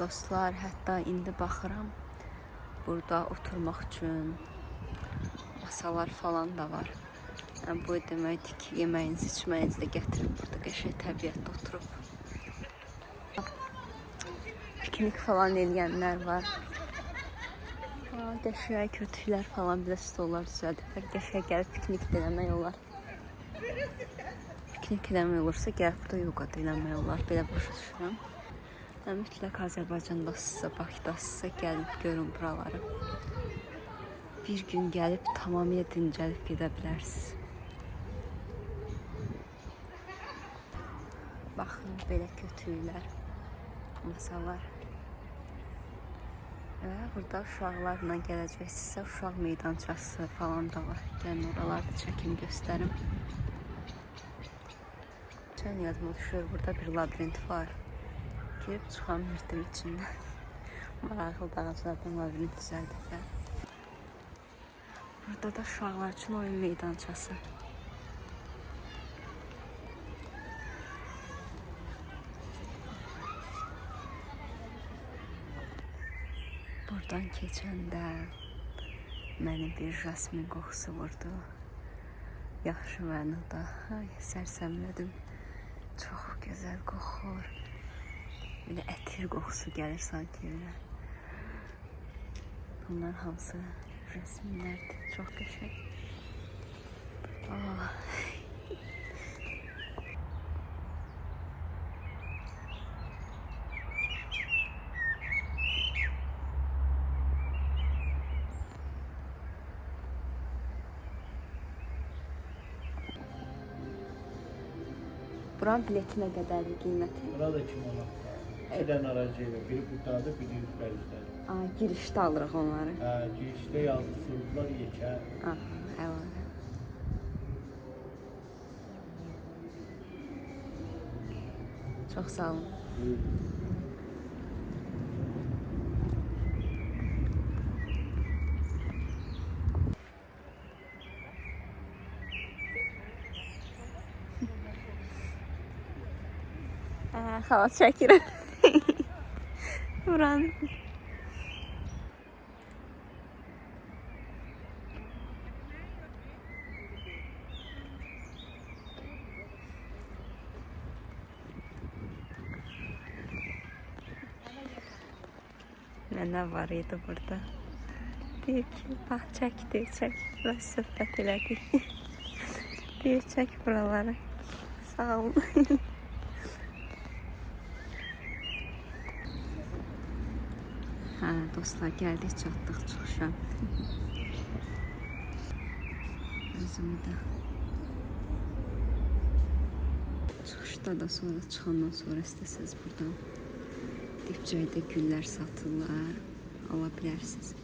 dostlar, hətta indi baxıram. Burada oturmaq üçün masalar falan da var. Yəni, bu deməkdir ki, yeməyinizi, içməyinizi də gətirib burada qəşəng təbiətdə oturub. Piknik falan eləyənlər var. Qəşəng kötüklər falan, bizə stollar düzəldiblər. Qəşəng gəlib piknik eləmək olar. Piknik eləmək olursa, gəlib burada yoga da eləmək olar. Belə başa düşürəm. Mütləq Azərbaycandasınızsa, Bakıdasınızsa gəlib görün buraları. Bir gün gəlib tamamilə dincəlib gedə bilərsiniz. Baxın, belə kötüklər, masalar. Burada uşaqlarla gələcəksinizsə, uşaq meydançası falan da var. Gəlin oralarda çəkim göstərim. Çən yadıma düşür, burada bir labirint var. Girib çıxamırdım içindən. Maraqlı ağaclardan labirint düzəldiblər. Burada da uşaqlar üçün oyun meydançası. Buradan keçəndə məni bir jasmin qoxusu vurdu. Yaxşı mənada. Sərsəmlədim. Çox gözəl qoxur. Belə ətir qoxusu gəlir sanki. Bunlar hamısı jasminlərdir. Çox qəşəng. Buranın bileti nə qədərdir qiyməti? Burada 2 manat. 2 dənə aracı ilə, biri buradadır, biri üzbəüzdədir. Girişdə alırıq onları. Girişdə yazılırlar yekə. Əlavə. Çox sağ olun. Xalat çəkirəm. Buranın. Nə var idi burada? Deyir ki, bax çək, deyir çək. Biraz söhbət elədik. Deyir çək buraları. Sağ olun. Dostlar, gəldik, çatdıq, çıxışa. Özümü də. Çıxışda da sonra, çıxandan sonra istəsəniz buradan dipçəkdə güllər satırlar, ala bilərsiniz.